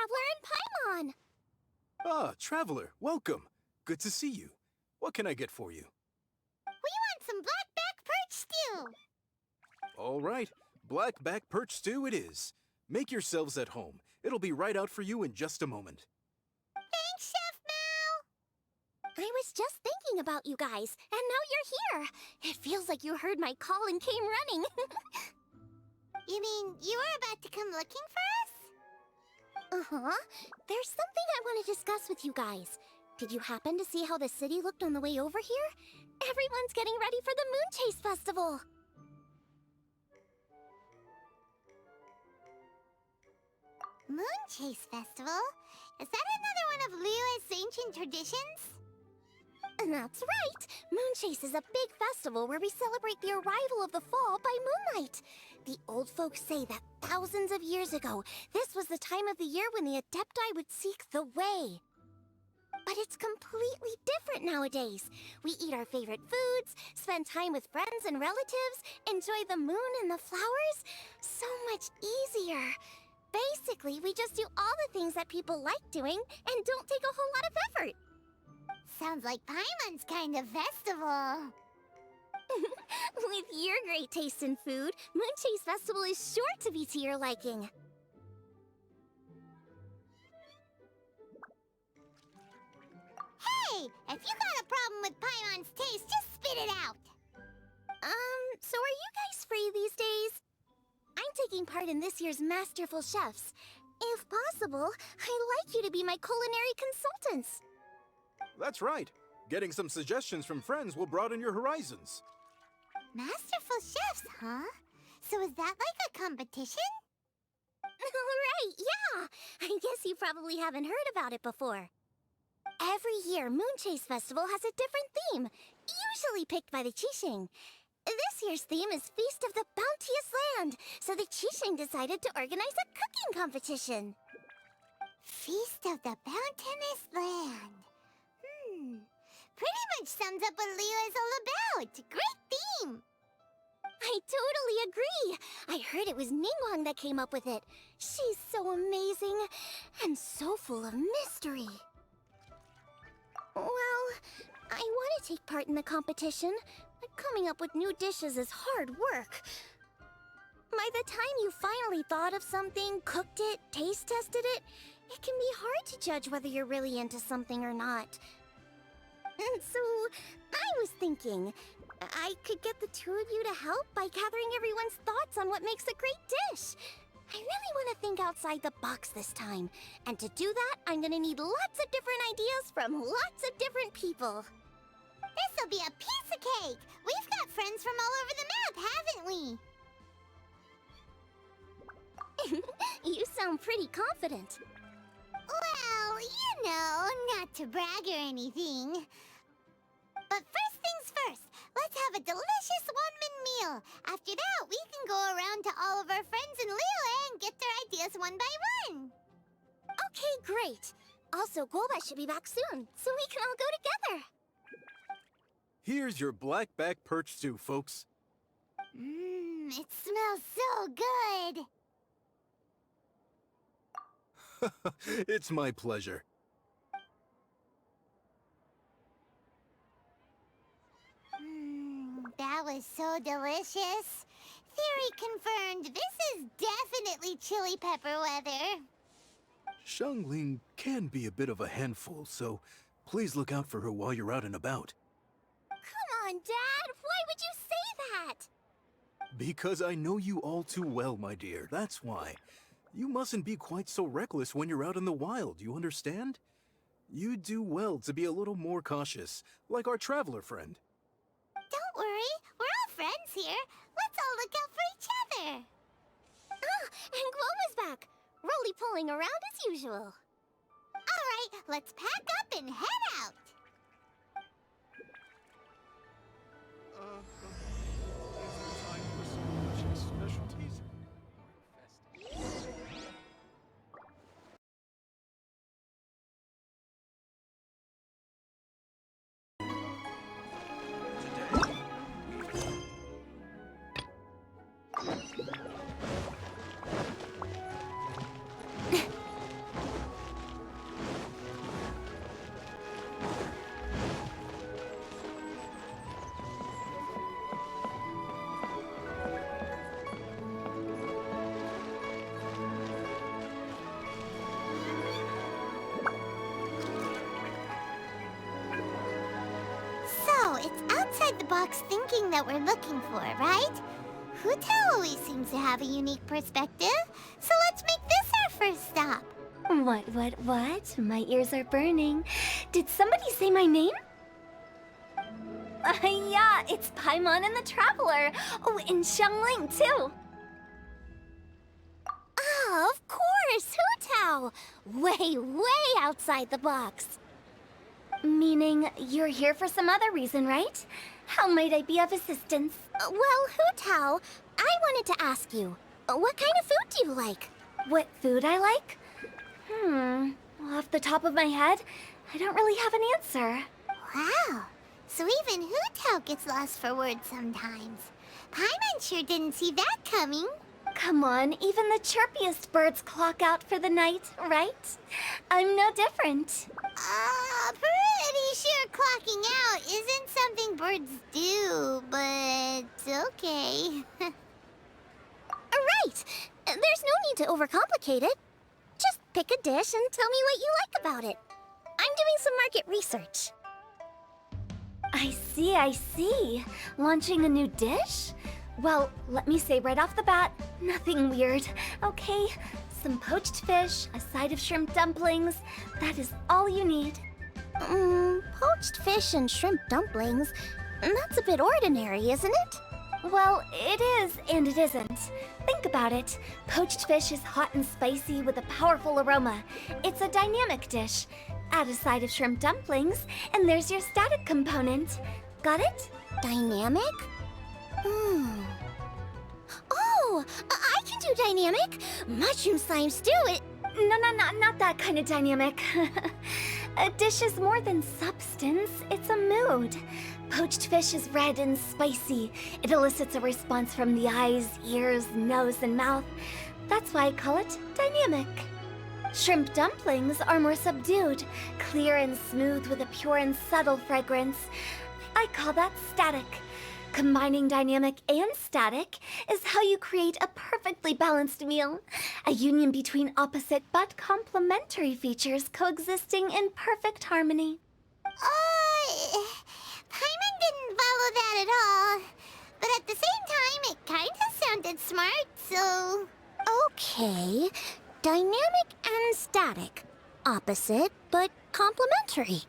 Traveler and Paimon! Ah, Traveler, welcome. Good to see you. What can I get for you? We want some blackback perch stew! All right, blackback perch stew it is. Make yourselves at home. It'll be right out for you in just a moment. Thanks, Chef Mao! I was just thinking about you guys, and now you're here. It feels like you heard my call and came running. You mean you were about to come looking for us? Uh-huh. There's something I want to discuss with you guys. Did you happen to see how the city looked on the way over here? Everyone's getting ready for the Moonchase Festival. Moonchase Festival? Is that another one of Liyue's ancient traditions? That's right! Moonchase is a big festival where we celebrate the arrival of the fall by moonlight. The old folks say that thousands of years ago, this was the time of the year when the Adepti would seek the way. But it's completely different nowadays. We eat our favorite foods, spend time with friends and relatives, enjoy the moon and the flowers. So much easier. Basically, we just do all the things that people like doing and don't take a whole lot of effort. Sounds like Paimon's kind of festival. With your great taste in food, Moonchase Festival is sure to be to your liking. Hey! If you got a problem with Paimon's taste, just spit it out! So are you guys free these days? I'm taking part in this year's Masterful Chefs. If possible, I'd like you to be my culinary consultants. That's right. Getting some suggestions from friends will broaden your horizons. Masterful Chefs, huh? So is that like a competition? Right, yeah! I guess you probably haven't heard about it before. Every year, Moonchase Festival has a different theme, usually picked by the Qixing. This year's theme is Feast of the Bounteous Land, so the Qixing decided to organize a cooking competition. Feast of the Bounteous Land. Pretty much sums up what Liyue is all about. Great theme! I totally agree. I heard it was Ningguang that came up with it. She's so amazing and so full of mystery. Well, I want to take part in the competition, but coming up with new dishes is hard work. By the time you finally thought of something, cooked it, taste tested it, it can be hard to judge whether you're really into something or not. And so, I was thinking, I could get the two of you to help by gathering everyone's thoughts on what makes a great dish. I really want to think outside the box this time. And to do that, I'm gonna need lots of different ideas from lots of different people. This'll be a piece of cake! We've got friends from all over the map, haven't we? You sound pretty confident. Well, you know, not to brag or anything. But first things first, let's have a delicious one-man meal. After that, we can go around to all of our friends in Liyue and get their ideas one by one. Okay, great. Also, guoba should be back soon, so we can all go together. Here's your blackback perch stew, folks. It smells so good. It's my pleasure. That was so delicious. Theory confirmed, this is definitely chili pepper weather. Xiangling can be a bit of a handful, so please look out for her while you're out and about. Come on, Dad. Why would you say that? Because I know you all too well, my dear. That's why. You mustn't be quite so reckless when you're out in the wild, you understand? You do well to be a little more cautious, like our traveler friend. Don't worry, we're all friends here. Let's all look out for each other. Ah, and guoba's back. Roly pulling around as usual. All right, let's pack up and head out. Is there time for some Moonchase specialties? outside the box thinking that we're looking for, right? Hu Tao always seems to have a unique perspective, so let's make this our first stop. What? My ears are burning. Did somebody say my name? Yeah, it's Paimon and the Traveler. Oh, and Xiangling, too. Oh, of course, Hu Tao! Way outside the box. Meaning you're here for some other reason, right? How might I be of assistance? Well, Hu Tao, I wanted to ask you, what kind of food do you like? What food I like? Off the top of my head, I don't really have an answer. Wow, so even Hu Tao gets lost for words sometimes. Paimon sure didn't see that coming. Come on, even the chirpiest birds clock out for the night, right? I'm no different. Pretty sure clocking out isn't something birds do, but okay. Right! There's no need to overcomplicate it. Just pick a dish and tell me what you like about it. I'm doing some market research. I see. Launching a new dish? Well, let me say right off the bat, nothing weird, okay? Some poached fish, a side of shrimp dumplings, that is all you need. Poached fish and shrimp dumplings? That's a bit ordinary, isn't it? Well, it is and it isn't. Think about it. Poached fish is hot and spicy with a powerful aroma. It's a dynamic dish. Add a side of shrimp dumplings, and there's your static component. Got it? Dynamic? Oh, I can do dynamic. Mushroom slime stew, No, not that kind of dynamic. A dish is more than substance, it's a mood. Poached fish is red and spicy. It elicits a response from the eyes, ears, nose, and mouth. That's why I call it dynamic. Shrimp dumplings are more subdued, clear and smooth with a pure and subtle fragrance. I call that static. Combining dynamic and static is how you create a perfectly balanced meal. A union between opposite but complementary features coexisting in perfect harmony. Paimon didn't follow that at all. But at the same time, it kinda sounded smart, so... Okay, dynamic and static. Opposite, but complementary.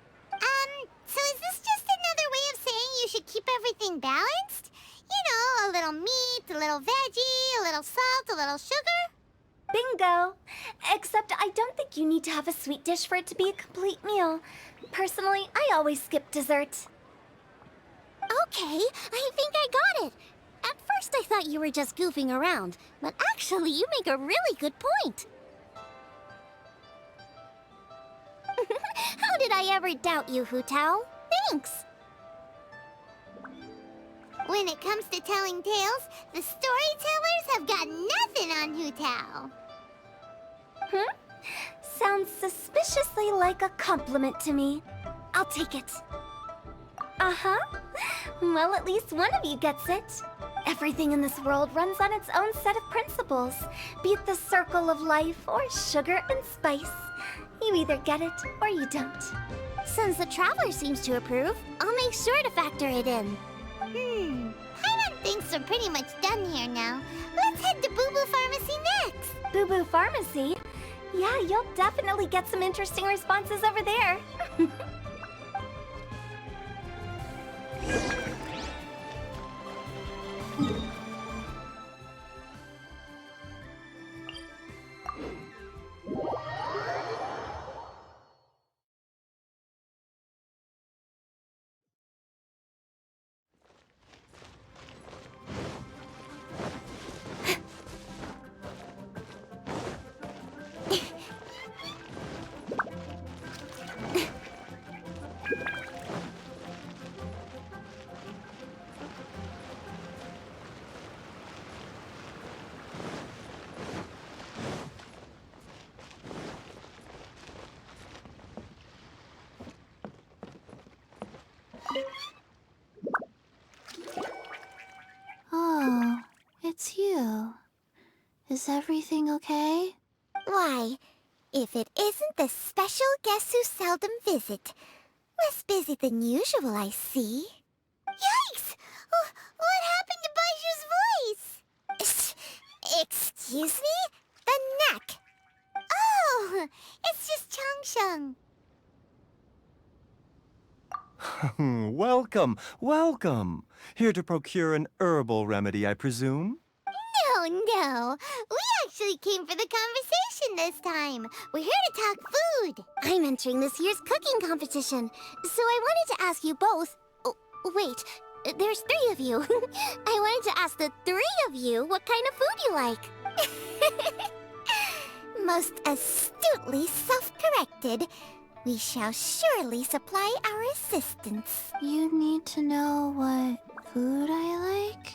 So is this just another way of saying you should keep everything balanced? You know, a little meat, a little veggie, a little salt, a little sugar? Bingo! Except I don't think you need to have a sweet dish for it to be a complete meal. Personally, I always skip dessert. Okay, I think I got it. At first I thought you were just goofing around, but actually you make a really good point. How did I ever doubt you, Hu Tao? Thanks! When it comes to telling tales, the storytellers have got nothing on Hu Tao. Sounds suspiciously like a compliment to me. I'll take it. Uh-huh. Well, at least one of you gets it. Everything in this world runs on its own set of principles, be it the circle of life or sugar and spice. You either get it or you don't. Since the Traveler seems to approve, I'll make sure to factor it in. Paimon thinks we're pretty much done here now. Let's head to Boo Boo Pharmacy next. Boo Boo Pharmacy? Yeah, you'll definitely get some interesting responses over there. Oh, it's you. Is everything okay? Why, if it isn't the special guests who seldom visit. Less busy than usual, I see. Yeah, What happened to Baiju's voice? Excuse me? The neck. Oh, it's just Changsheng. Welcome, welcome. Here to procure an herbal remedy, I presume? No. We actually came for the conversation this time. We're here to talk food. I'm entering this year's cooking competition, so I wanted to ask you both. Oh, wait, there's 3 of you. I wanted to ask the 3 of you what kind of food you like. Most astutely self-corrected. We shall surely supply our assistance. You need to know what food I like?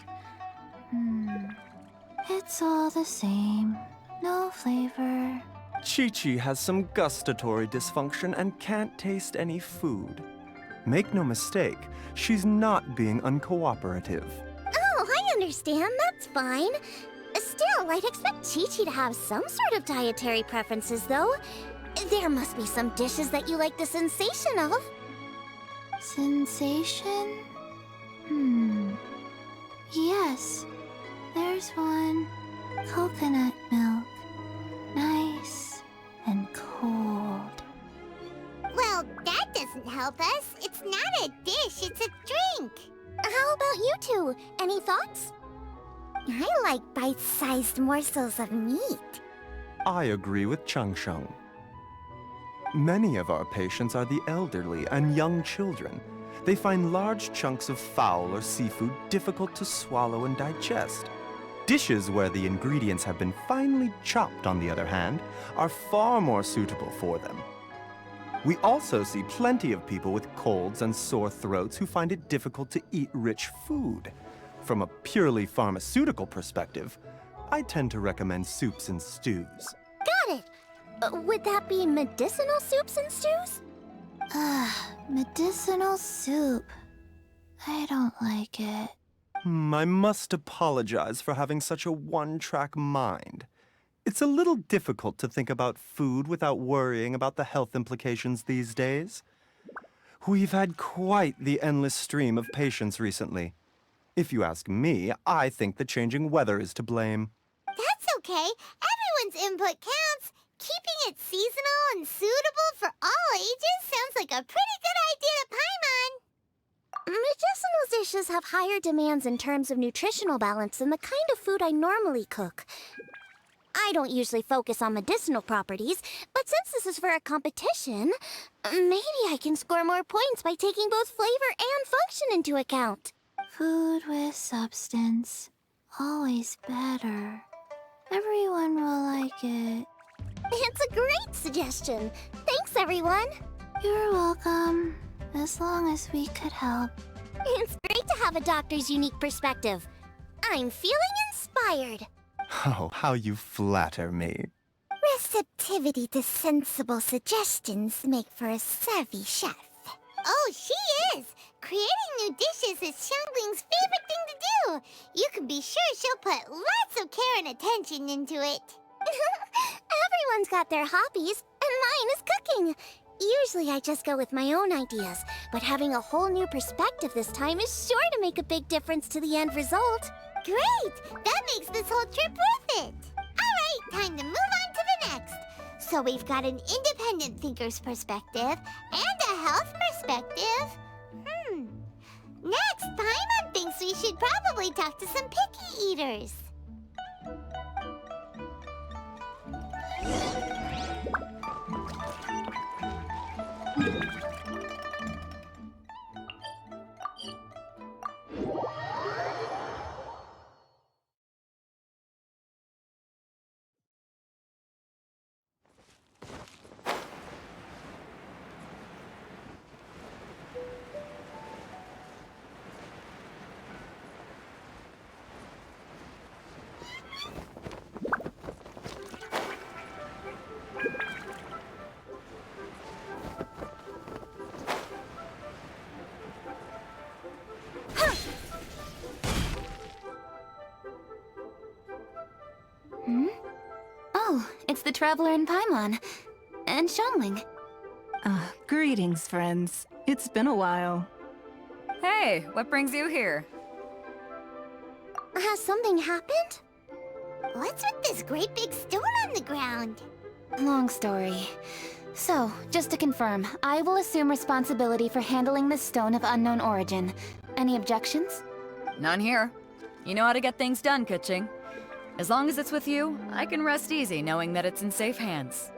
It's all the same. No flavor. Chi-Chi has some gustatory dysfunction and can't taste any food. Make no mistake, she's not being uncooperative. Oh, I understand. That's fine. Still, I'd expect Chi-Chi to have some sort of dietary preferences, though. There must be some dishes that you like the sensation of. Sensation? Yes. There's one. Coconut milk. Nice and cold. Well, that doesn't help us. It's not a dish, it's a drink. How about you two? Any thoughts? I like bite-sized morsels of meat. I agree with Changsheng. Many of our patients are the elderly and young children. They find large chunks of fowl or seafood difficult to swallow and digest. Dishes where the ingredients have been finely chopped, on the other hand, are far more suitable for them. We also see plenty of people with colds and sore throats who find it difficult to eat rich food. From a purely pharmaceutical perspective, I tend to recommend soups and stews. Got it. Would that be medicinal soups and stews? Medicinal soup. I don't like it. I must apologize for having such a one-track mind. It's a little difficult to think about food without worrying about the health implications these days. We've had quite the endless stream of patients recently. If you ask me, I think the changing weather is to blame. That's okay. Everyone's input counts. Keeping it seasonal and suitable for all ages sounds like a pretty good idea to Paimon. Medicinal dishes have higher demands in terms of nutritional balance than the kind of food I normally cook. I don't usually focus on medicinal properties, but since this is for a competition, maybe I can score more points by taking both flavor and function into account. Food with substance. Always better. Everyone will like it. It's a great suggestion. Thanks, everyone. You're welcome. As long as we could help. It's great to have a doctor's unique perspective. I'm feeling inspired. Oh, how you flatter me. Receptivity to sensible suggestions make for a savvy chef. Oh, she is! Creating new dishes is Xiangling's favorite thing to do. You can be sure she'll put lots of care and attention into it. Everyone's got their hobbies, and mine is cooking. Usually I just go with my own ideas, but having a whole new perspective this time is sure to make a big difference to the end result. Great! That makes this whole trip worth it! Alright, time to move on to the next. So we've got an independent thinker's perspective and a health perspective. Next, Paimon thinks we should probably talk to some picky eaters. Oh, it's the Traveler in Paimon. And Xiangling. Greetings, friends. It's been a while. Hey, what brings you here? Has something happened? What's with this great big stone on the ground? Long story. So, just to confirm, I will assume responsibility for handling this stone of unknown origin. Any objections? None here. You know how to get things done, Kuching. As long as it's with you, I can rest easy knowing that it's in safe hands.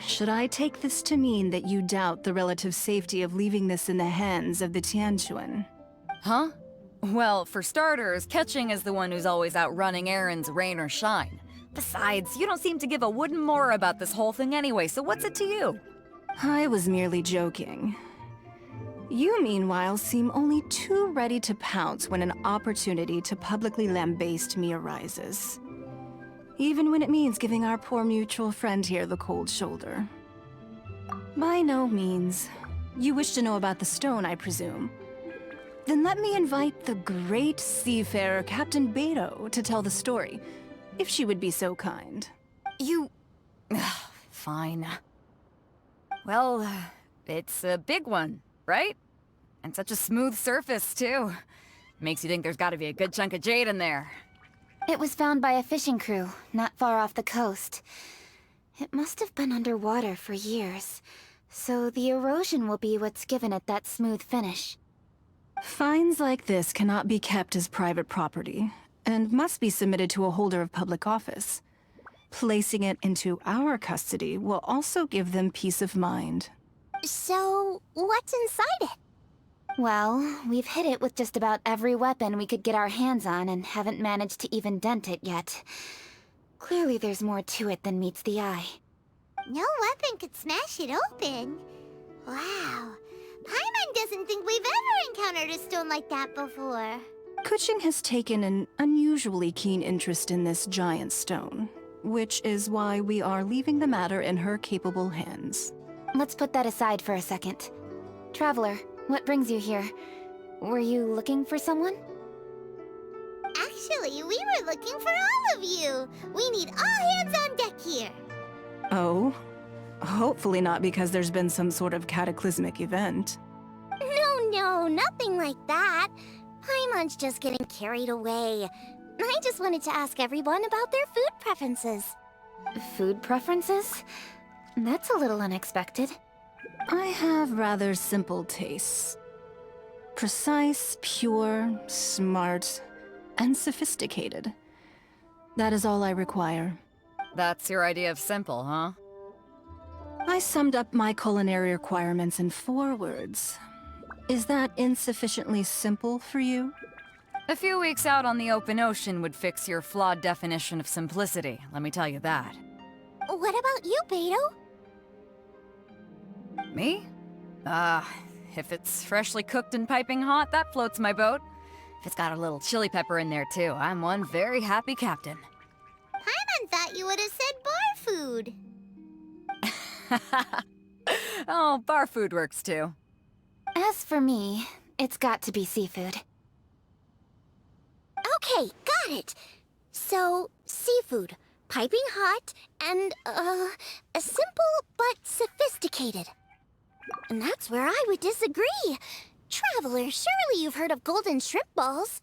Should I take this to mean that you doubt the relative safety of leaving this in the hands of the Tianquan? Huh? Well, for starters, Kuching is the one who's always out running errands, rain or shine. Besides, you don't seem to give a wooden more about this whole thing anyway, so what's it to you? I was merely joking. You, meanwhile, seem only too ready to pounce when an opportunity to publicly lambaste me arises. Even when it means giving our poor mutual friend here the cold shoulder. By no means. You wish to know about the stone, I presume. Then let me invite the great seafarer Captain Beto to tell the story, if she would be so kind. You... Fine. Well, it's a big one, right? And such a smooth surface, too. Makes you think there's gotta be a good chunk of jade in there. It was found by a fishing crew, not far off the coast. It must have been underwater for years, so the erosion will be what's given it that smooth finish. Finds like this cannot be kept as private property, and must be submitted to a holder of public office. Placing it into our custody will also give them peace of mind. So, what's inside it? Well, we've hit it with just about every weapon we could get our hands on and haven't managed to even dent it yet. Clearly there's more to it than meets the eye. No weapon could smash it open. Wow. Paimon doesn't think we've ever encountered a stone like that before. Kuching has taken an unusually keen interest in this giant stone, which is why we are leaving the matter in her capable hands. Let's put that aside for a second. Traveler, what brings you here? Were you looking for someone? Actually, we were looking for all of you. We need all hands on deck here. Oh? Hopefully not because there's been some sort of cataclysmic event. No, nothing like that. Paimon's just getting carried away. I just wanted to ask everyone about their food preferences. Food preferences? That's a little unexpected. I have rather simple tastes. Precise, pure, smart, and sophisticated. That is all I require. That's your idea of simple, huh? I summed up my culinary requirements in 4 words. Is that insufficiently simple for you? A few weeks out on the open ocean would fix your flawed definition of simplicity, let me tell you that. What about you, Beto? Me? If it's freshly cooked and piping hot, that floats my boat. If it's got a little chili pepper in there too, I'm one very happy captain. Paimon thought you would have said bar food. Oh, bar food works too. As for me, it's got to be seafood. Okay, got it. So, seafood, piping hot, and, simple but sophisticated. And that's where I would disagree. Traveler, surely you've heard of golden shrimp balls.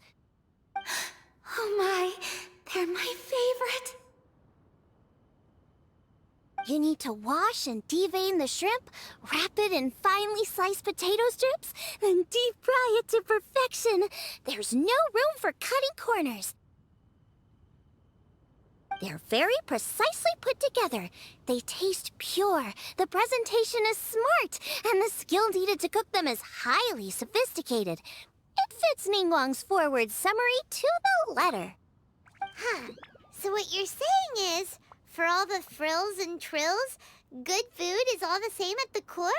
Oh my, they're my favorite. You need to wash and devein the shrimp, wrap it in finely sliced potato strips, then deep fry it to perfection. There's no room for cutting corners. They're very precisely put together. They taste pure, the presentation is smart, and the skill needed to cook them is highly sophisticated. It fits Ningguang's forward summary to the letter. Huh. So what you're saying is, for all the frills and trills, good food is all the same at the core?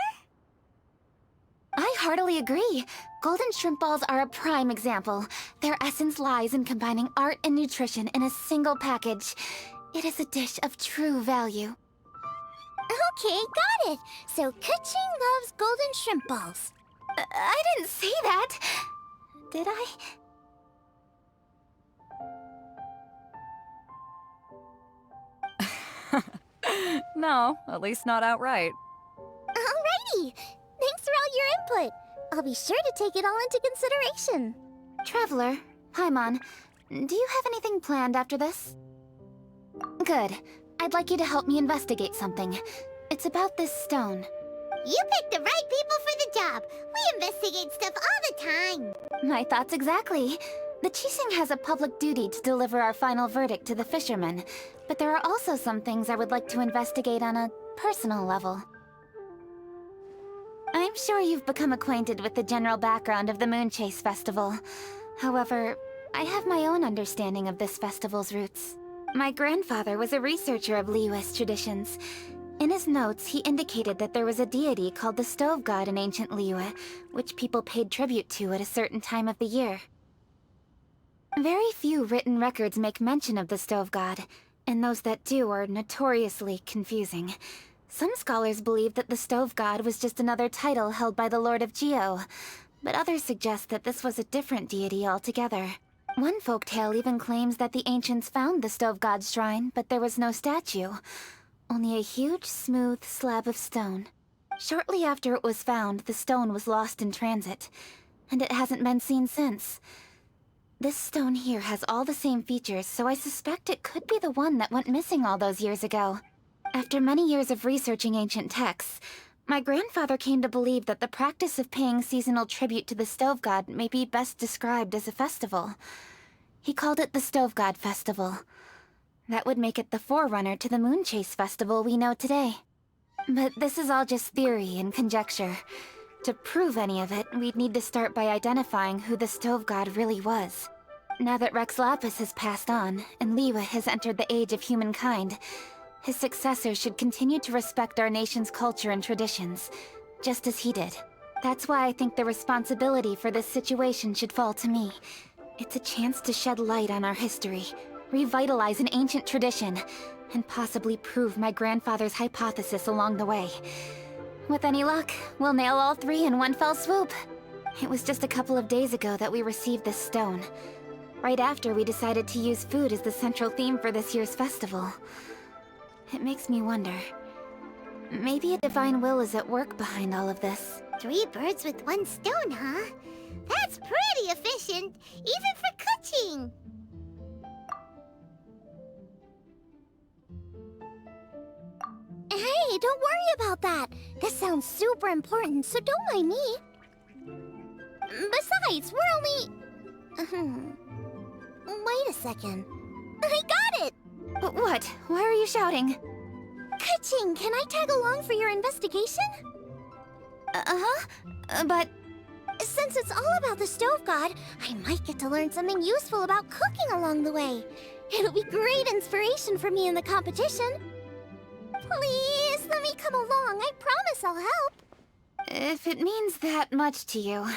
I heartily agree. Golden shrimp balls are a prime example. Their essence lies in combining art and nutrition in a single package. It is a dish of true value. Okay, got it. So Kuching loves golden shrimp balls. I didn't say that. Did I? No, at least not outright. Alrighty. Thanks for all your input. I'll be sure to take it all into consideration. Traveler, Paimon, Do you have anything planned after this? Good. I'd like you to help me investigate something. It's about this stone. You picked the right people for the job. We investigate stuff all the time. My thoughts exactly. The Qixing has a public duty to deliver our final verdict to the fishermen, but there are also some things I would like to investigate on a personal level. I'm sure you've become acquainted with the general background of the Moonchase festival. However, I have my own understanding of this festival's roots. My grandfather was a researcher of Liyue's traditions. In his notes, he indicated that there was a deity called the Stove God in ancient Liyue, which people paid tribute to at a certain time of the year. Very few written records make mention of the Stove God, and those that do are notoriously confusing. Some scholars believe that the Stove God was just another title held by the Lord of Geo, but others suggest that this was a different deity altogether. One folktale even claims that the ancients found the Stove God's shrine, but there was no statue. Only a huge, smooth slab of stone. Shortly after it was found, the stone was lost in transit, and it hasn't been seen since. This stone here has all the same features, so I suspect it could be the one that went missing all those years ago. After many years of researching ancient texts, my grandfather came to believe that the practice of paying seasonal tribute to the Stove God may be best described as a festival. He called it the Stove God Festival. That would make it the forerunner to the Moonchase festival we know today. But this is all just theory and conjecture. To prove any of it, we'd need to start by identifying who the Stove God really was. Now that Rex Lapis has passed on, and Liyue has entered the age of humankind, his successors should continue to respect our nation's culture and traditions, just as he did. That's why I think the responsibility for this situation should fall to me. It's a chance to shed light on our history, revitalize an ancient tradition, and possibly prove my grandfather's hypothesis along the way. With any luck, we'll nail all three in one fell swoop. It was just a couple of days ago that we received this stone. Right after we decided to use food as the central theme for this year's festival. It makes me wonder. Maybe a divine will is at work behind all of this. 3 birds with 1 stone, huh? That's pretty efficient, even for cooking. Hey, don't worry about that. This sounds super important, so don't mind me. Besides, we're only... Wait a second. I got it! What? Why are you shouting? Ka-ching, can I tag along for your investigation? But... Since it's all about the Stove God, I might get to learn something useful about cooking along the way. It'll be great inspiration for me in the competition. Please, let me come along. I promise I'll help. if it means that much to you...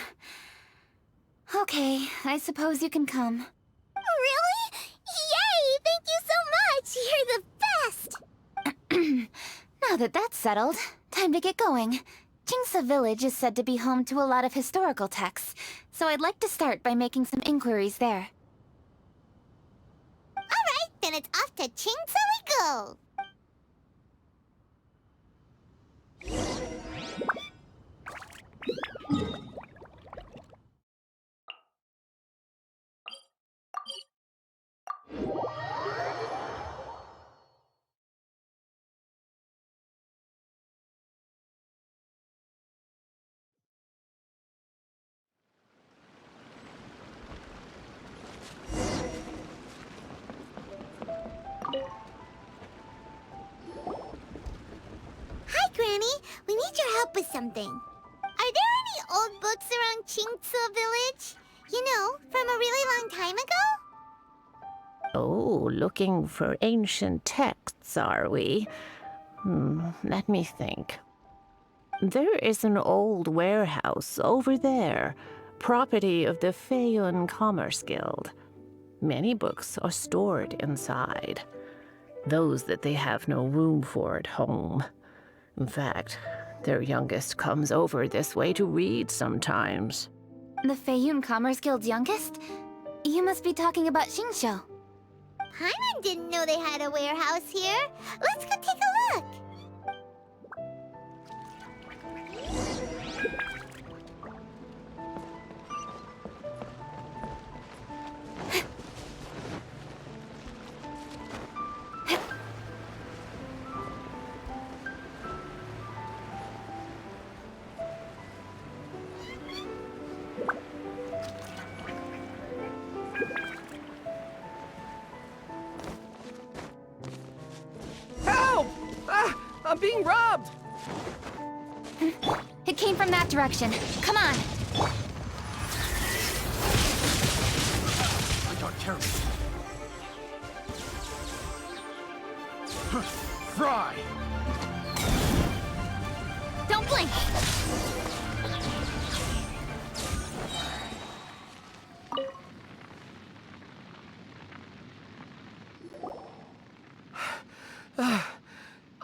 Okay, I suppose you can come. Really? Yay! Thank you so much! You're the best! Now that that's settled, time to get going. Jingsa Village is said to be home to a lot of historical texts, so I'd like to start by making some inquiries there. Alright, then it's off to Jingsa we go! Hi, Granny. We need your help with something. Are there any old books around Jingsa Village? You know, from a really long time ago? Oh, looking for ancient texts, are we? Let me think. There is an old warehouse over there, property of the Feiyun Commerce Guild. Many books are stored inside, those that they have no room for at home. In fact, their youngest comes over this way to read sometimes. The Feiyun Commerce Guild's youngest? You must be talking about Xingqiu. Paimon didn't know they had a warehouse here. Let's go take a look. I'm being robbed! It came from that direction. Come on! I got carried. Fry! Don't blink!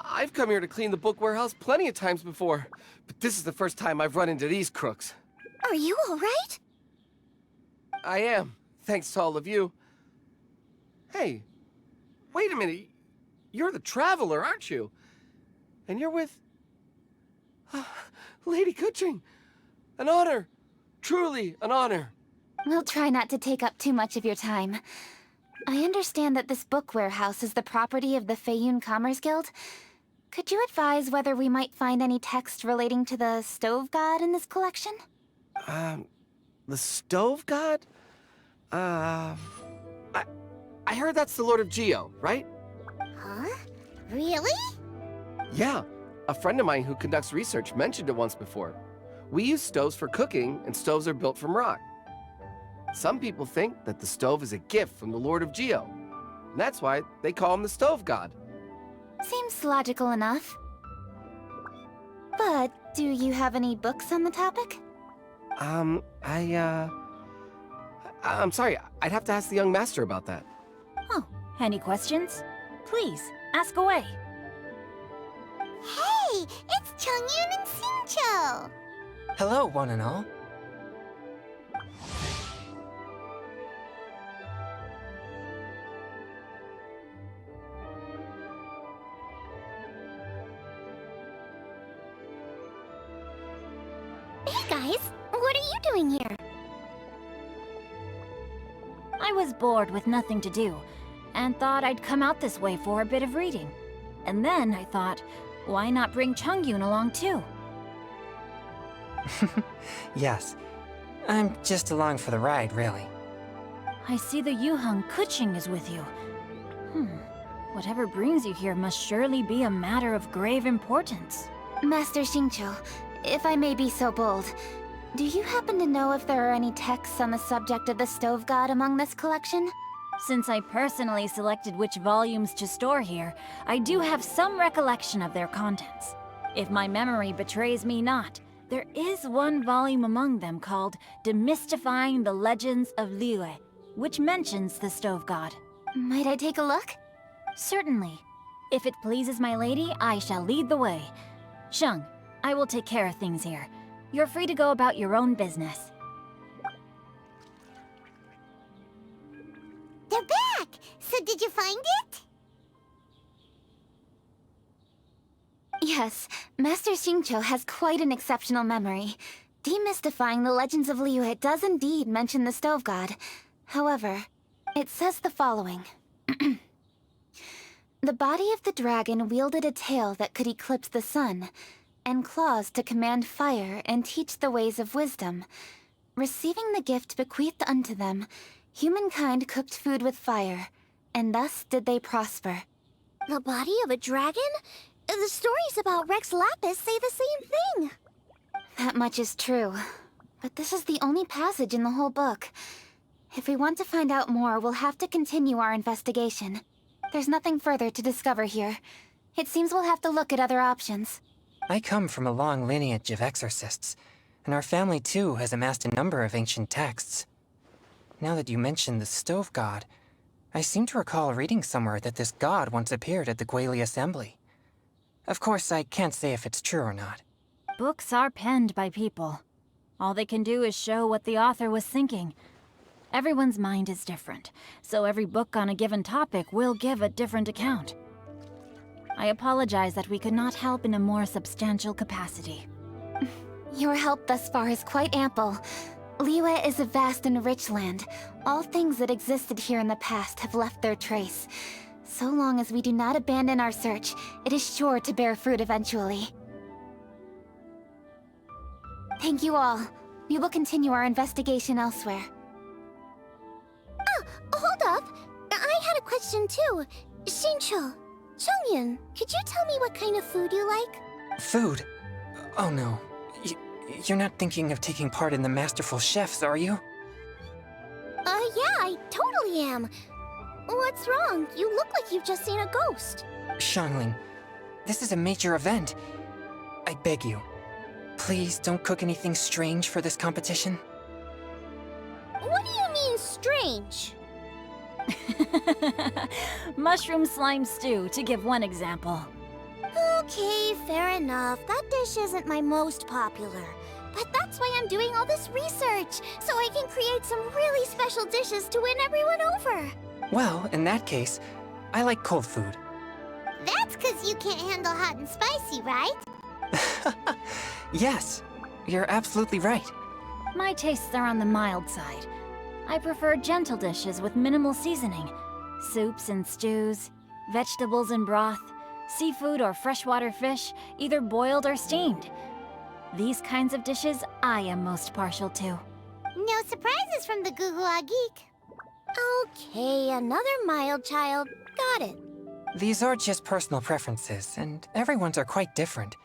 I've come here to clean the book warehouse plenty of times before, but this is the first time I've run into these crooks. Are you alright? I am, thanks to all of you. Hey, wait a minute. You're the Traveler, aren't you? And you're with... Lady Kuching. An honor. Truly an honor. We'll try not to take up too much of your time. I understand that this book warehouse is the property of the Feiyun Commerce Guild. Could you advise whether we might find any text relating to the Stove God in this collection? The Stove God? I heard that's the Lord of Geo, right? Huh? Really? Yeah. A friend of mine who conducts research mentioned it once before. We use stoves for cooking, and stoves are built from rock. Some people think that the stove is a gift from the Lord of Geo. And that's why they call him the Stove God. Seems logical enough. But do you have any books on the topic? I'm sorry, I'd have to ask the young master about that. Oh, any questions? Please, ask away. Hey, it's Chongyun and Xingqiu! Hello, one and all. Hey guys, what are you doing here? I was bored with nothing to do, and thought I'd come out this way for a bit of reading. And then I thought, why not bring Chongyun along too? Yes. I'm just along for the ride, really. I see the Yuheng Kuching is with you. Whatever brings you here must surely be a matter of grave importance. Master Xingqiu, if I may be so bold, do you happen to know if there are any texts on the subject of the Stove God among this collection? Since I personally selected which volumes to store here, I do have some recollection of their contents. If my memory betrays me not, there is one volume among them called Demystifying the Legends of Liyue, which mentions the Stove God. Might I take a look? Certainly. If it pleases my lady, I shall lead the way. Sheng, I will take care of things here. You're free to go about your own business. They're back! So did you find it? Yes, Master Xingqiu has quite an exceptional memory. Demystifying the Legends of Liyue does indeed mention the Stove God. However, it says the following. The body of the dragon wielded a tail that could eclipse the sun, and claws to command fire and teach the ways of wisdom. Receiving the gift bequeathed unto them, humankind cooked food with fire, and thus did they prosper. The body of a dragon? The stories about Rex Lapis say the same thing. That much is true. But this is the only passage in the whole book. If we want to find out more, we'll have to continue our investigation. There's nothing further to discover here. It seems we'll have to look at other options. I come from a long lineage of exorcists, and our family too has amassed a number of ancient texts. Now that you mention the Stove God, I seem to recall reading somewhere that this god once appeared at the Guili Assembly. Of course, I can't say if it's true or not. Books are penned by people. All they can do is show what the author was thinking. Everyone's mind is different, so every book on a given topic will give a different account. I apologize that we could not help in a more substantial capacity. Your help thus far is quite ample. Liyue is a vast and rich land. All things that existed here in the past have left their trace. So long as we do not abandon our search, it is sure to bear fruit eventually. Thank you all. We will continue our investigation elsewhere. Oh, hold up. I had a question too. Xingqiu, Chongyun, could you tell me what kind of food you like? Food? Oh no. You're not thinking of taking part in the Masterful Chefs, are you? Yeah, I totally am. What's wrong? You look like you've just seen a ghost. Xiangling, this is a major event. I beg you, please don't cook anything strange for this competition. What do you mean, strange? Mushroom slime stew, to give one example. Okay, fair enough. That dish isn't my most popular. But that's why I'm doing all this research, so I can create some really special dishes to win everyone over. Well, in that case, I like cold food. That's because you can't handle hot and spicy, right? Yes, you're absolutely right. My tastes are on the mild side. I prefer gentle dishes with minimal seasoning. Soups and stews, vegetables and broth, seafood or freshwater fish, either boiled or steamed. These kinds of dishes I am most partial to. No surprises from the Guhua Geek. Okay, another mild child. Got it. These are just personal preferences, and everyone's are quite different.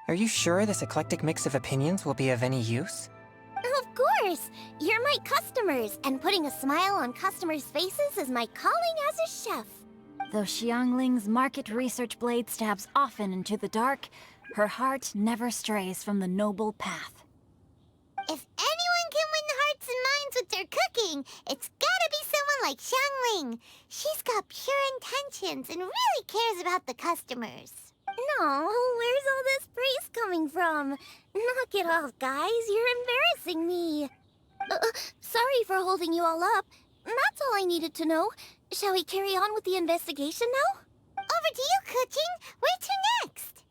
Are you sure this eclectic mix of opinions will be of any use? Of course! You're my customers, and putting a smile on customers' faces is my calling as a chef. Though Xiangling's market research blade stabs often into the dark, her heart never strays from the noble path. If anyone can win hearts and minds with their cooking, it's gotta be someone like Xiangling. She's got pure intentions and really cares about the customers. No, where's all this praise coming from? Knock it off, guys. You're embarrassing me. Sorry for holding you all up. That's all I needed to know. Shall we carry on with the investigation now? Over to you, Kuching. Where to next?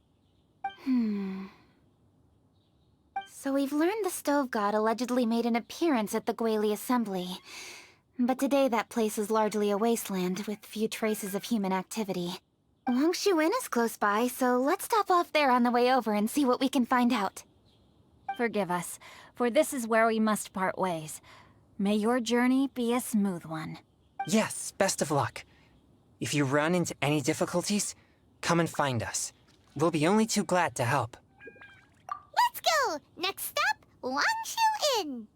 So we've learned the Stove God allegedly made an appearance at the Guili Assembly. But today that place is largely a wasteland with few traces of human activity. Wangshu Inn is close by, so let's stop off there on the way over and see what we can find out. Forgive us, for this is where we must part ways. May your journey be a smooth one. Yes, best of luck. If you run into any difficulties, come and find us. We'll be only too glad to help. Let's go! Next stop, Wangshu Inn!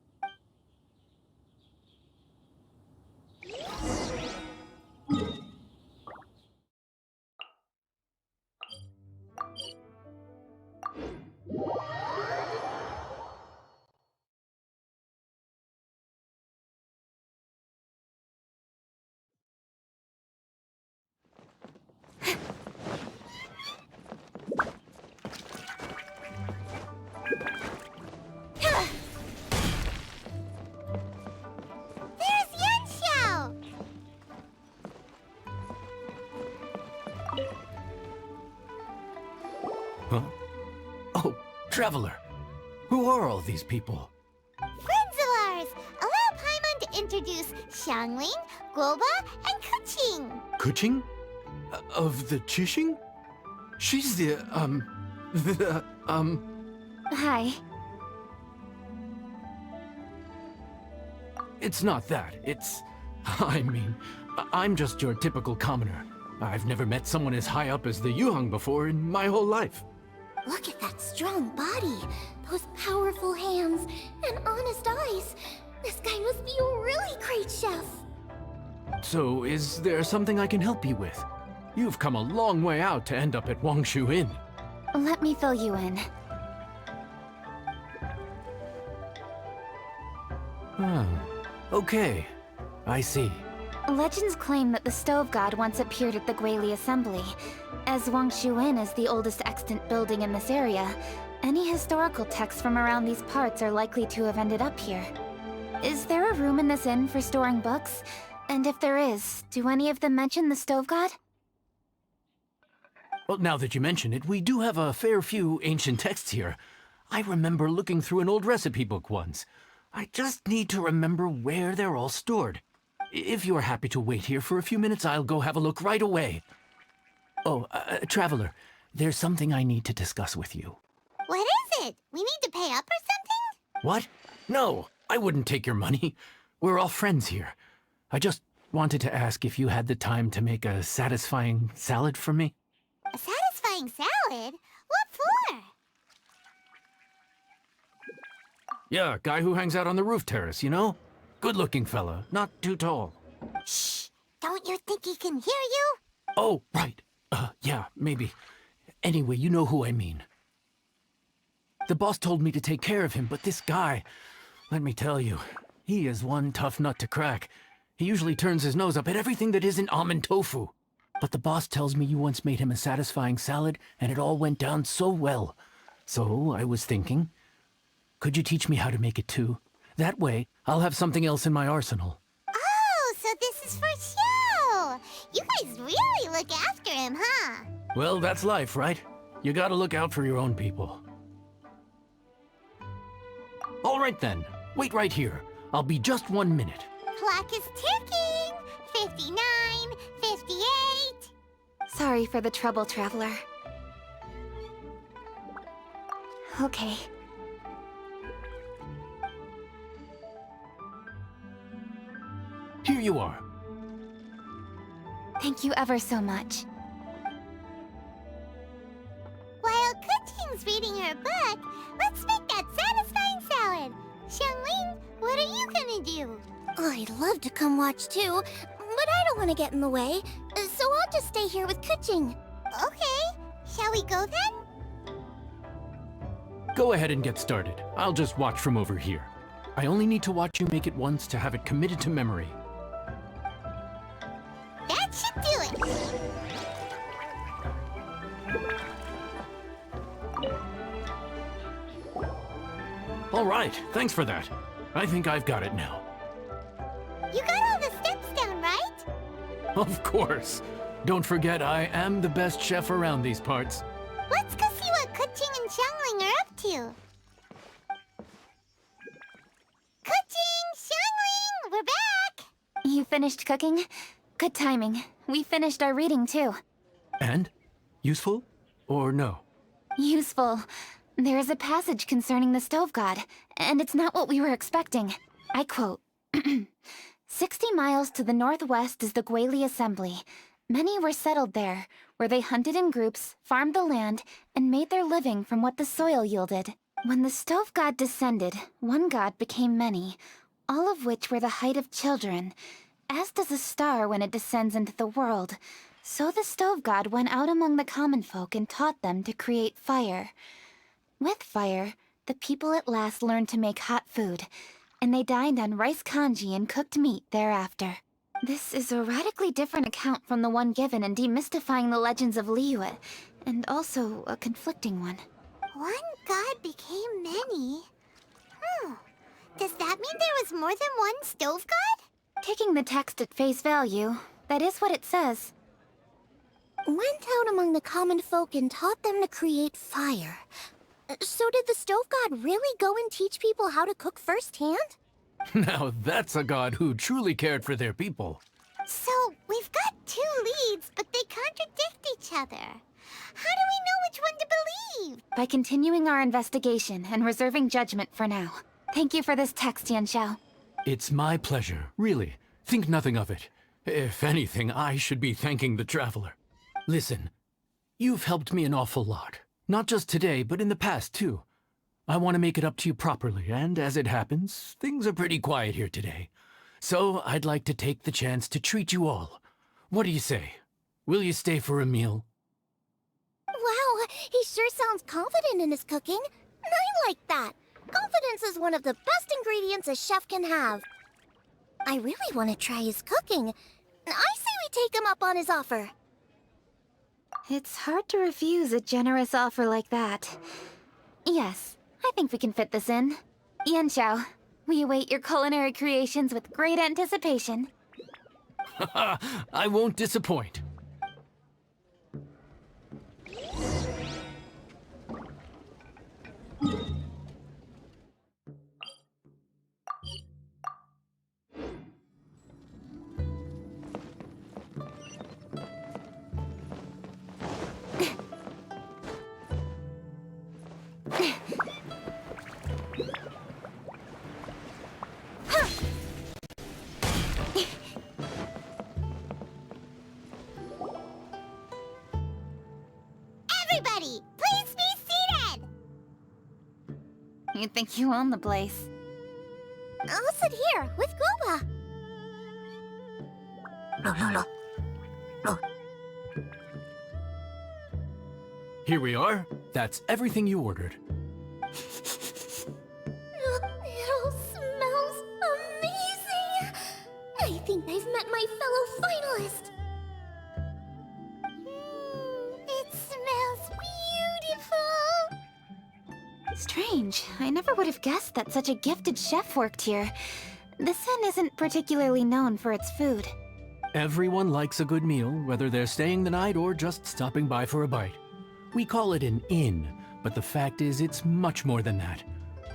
Huh? Oh, Traveler. Who are all these people? Friends of ours! Allow Paimon to introduce Xiangling, guoba, and Kuching. Kuching? Of the Chishing? She's Hi. It's not that. I'm just your typical commoner. I've never met someone as high up as the Yuheng before in my whole life. Look at that strong body, those powerful hands, and honest eyes. This guy must be a really great chef. So, is there something I can help you with? You've come a long way out to end up at Wangshu Inn. Let me fill you in. Ah, okay. I see. Legends claim that the Stove God once appeared at the Guili Assembly. As Wangshu Inn is the oldest extant building in this area, any historical texts from around these parts are likely to have ended up here. Is there a room in this inn for storing books? And if there is, do any of them mention the Stove God? Well, now that you mention it, we do have a fair few ancient texts here. I remember looking through an old recipe book once. I just need to remember where they're all stored. If you're happy to wait here for a few minutes, I'll go have a look right away. Oh, Traveler, there's something I need to discuss with you. What is it? We need to pay up or something? What? No, I wouldn't take your money. We're all friends here. I just wanted to ask if you had the time to make a satisfying salad for me. A satisfying salad? What for? Yeah, guy who hangs out on the roof terrace, you know? Good-looking fella, not too tall. Shh! Don't you think he can hear you? Oh, right. Yeah, maybe. Anyway, you know who I mean. The boss told me to take care of him, but this guy, let me tell you, he is one tough nut to crack. He usually turns his nose up at everything that isn't almond tofu. But the boss tells me you once made him a satisfying salad, and it all went down so well. So I was thinking, could you teach me how to make it too? That way, I'll have something else in my arsenal. Oh, so this is for show! You guys really look after him, huh? Well, that's life, right? You gotta look out for your own people. All right then, wait right here. I'll be just 1 minute. Clock is ticking! 59, 58... Sorry for the trouble, Traveler. Okay. Here you are. Thank you ever so much. While Kuching's reading her book, let's make that satisfying salad. Xiangling, what are you gonna do? I'd love to come watch too, but I don't want to get in the way, so I'll just stay here with Kuching. Okay, shall we go then? Go ahead and get started. I'll just watch from over here. I only need to watch you make it once to have it committed to memory. That should do it. All right, thanks for that. I think I've got it now. You got all the steps down, right? Of course. Don't forget, I am the best chef around these parts. Let's go see what Kuching and Xiangling are up to. Kuching! Xiangling! We're back! You finished cooking? Good timing. We finished our reading too. And? Useful? Or no? Useful. There is a passage concerning the stove god, and it's not what we were expecting. I quote, 60 miles to the northwest is the Gueli Assembly. Many were settled there, where they hunted in groups, farmed the land, and made their living from what the soil yielded. When the stove god descended, one god became many, all of which were the height of children. As does a star when it descends into the world, so the stove god went out among the common folk and taught them to create fire. With fire, the people at last learned to make hot food, and they dined on rice congee and cooked meat thereafter. This is a radically different account from the one given in Demystifying the Legends of Liyue, and also a conflicting one. One god became many? Does that mean there was more than one stove god? Taking the text at face value, that is what it says. Went out among the common folk and taught them to create fire. So did the stove god really go and teach people how to cook firsthand? Now that's a god who truly cared for their people. So, we've got two leads, but they contradict each other. How do we know which one to believe? By continuing our investigation and reserving judgment for now. Thank you for this text, Yanxiao. It's my pleasure, really. Think nothing of it. If anything, I should be thanking the Traveler. Listen, you've helped me an awful lot. Not just today, but in the past, too. I want to make it up to you properly, and as it happens, things are pretty quiet here today. So I'd like to take the chance to treat you all. What do you say? Will you stay for a meal? Wow, he sure sounds confident in his cooking. I like that. Confidence is one of the best ingredients a chef can have. I really want to try his cooking. I say we take him up on his offer. It's hard to refuse a generous offer like that. Yes, I think we can fit this in. Yanxiao, we await your culinary creations with great anticipation. I won't disappoint. You think you own the place. I'll sit here with guoba. Here we are. That's everything you ordered. It all smells amazing. I think I've met my fellow finalist. It smells beautiful. Strange. I never would have guessed that such a gifted chef worked here. This inn isn't particularly known for its food. Everyone likes a good meal, whether they're staying the night or just stopping by for a bite. We call it an inn, but the fact is it's much more than that.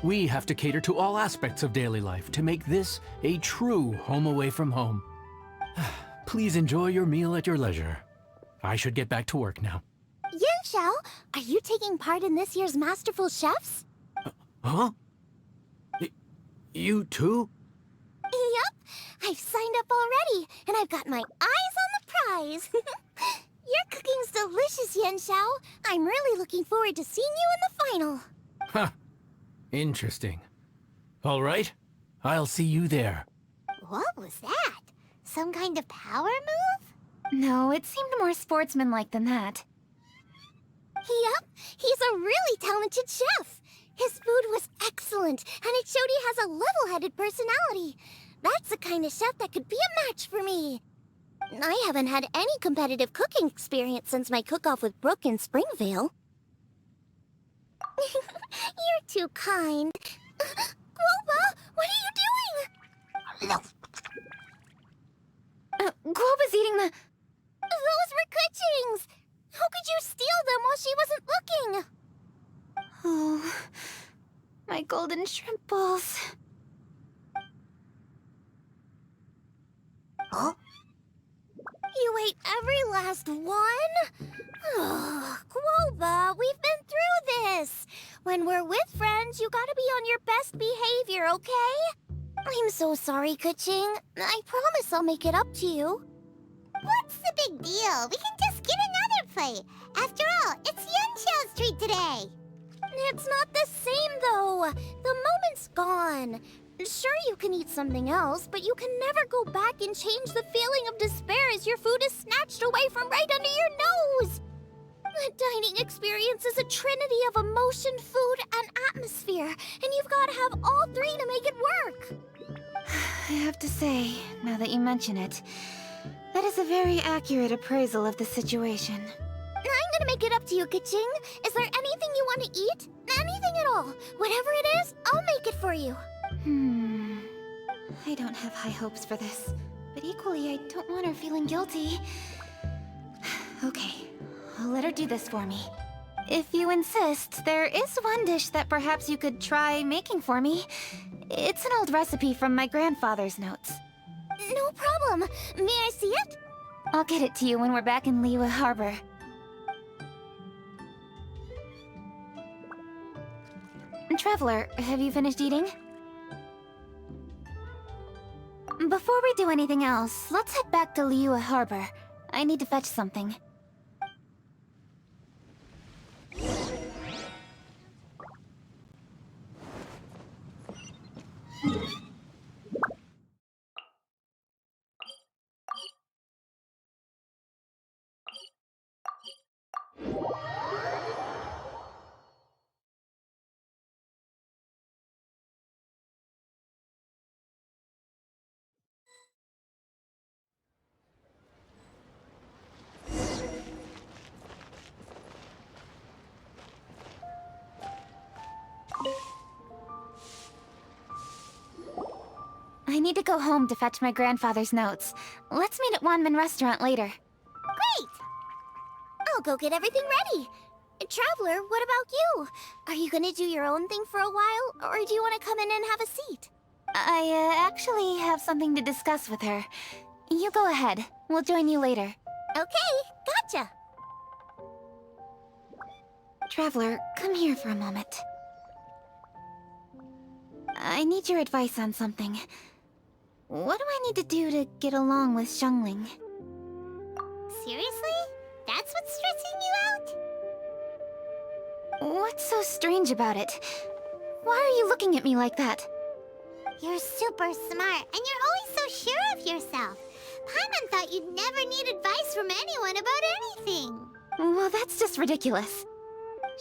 We have to cater to all aspects of daily life to make this a true home away from home. Please enjoy your meal at your leisure. I should get back to work now. Yanxiao, are you taking part in this year's Masterful Chefs? Huh? You too? Yup, I've signed up already, and I've got my eyes on the prize. Your cooking's delicious, Yanxiao. I'm really looking forward to seeing you in the final. Huh. Interesting. All right, I'll see you there. What was that? Some kind of power move? No, it seemed more sportsmanlike than that. Yup, he's a really talented chef. His food was excellent, and it showed he has a level-headed personality. That's the kind of chef that could be a match for me. I haven't had any competitive cooking experience since my cook-off with Brooke in Springvale. You're too kind. Guoba, what are you doing? Guoba's eating the... Those were Kuching's! How could you steal them while she wasn't looking? Oh, my golden shrimp balls. Huh? You ate every last one? Ugh, Guoba, we've been through this. When we're with friends, you gotta be on your best behavior, okay? I'm so sorry, Kuching. I promise I'll make it up to you. What's the big deal? We can just get another plate. After all, it's Yanxiao's treat today. It's not the same, though. The moment's gone. Sure, you can eat something else, but you can never go back and change the feeling of despair as your food is snatched away from right under your nose. The dining experience is a trinity of emotion, food, and atmosphere, and you've got to have all three to make it work. I have to say, now that you mention it, that is a very accurate appraisal of the situation. I'm gonna make it up to you, Kuching. Is there anything you want to eat? Anything at all. Whatever it is, I'll make it for you. I don't have high hopes for this, but equally I don't want her feeling guilty. Okay, I'll let her do this for me. If you insist, there is one dish that perhaps you could try making for me. It's an old recipe from my grandfather's notes. No problem. May I see it? I'll get it to you when we're back in Liyue Harbor. Traveler, have you finished eating? Before we do anything else, let's head back to Liyue Harbor. I need to fetch something. I need to go home to fetch my grandfather's notes. Let's meet at Wanman Restaurant later. Great! I'll go get everything ready. Traveler, what about you? Are you gonna do your own thing for a while, or do you want to come in and have a seat? I actually have something to discuss with her. You go ahead. We'll join you later. Okay, gotcha. Traveler, come here for a moment. I need your advice on something. What do I need to do to get along with Xiangling? Seriously? That's what's stressing you out? What's so strange about it? Why are you looking at me like that? You're super smart, and you're always so sure of yourself. Paimon thought you'd never need advice from anyone about anything. Well, that's just ridiculous.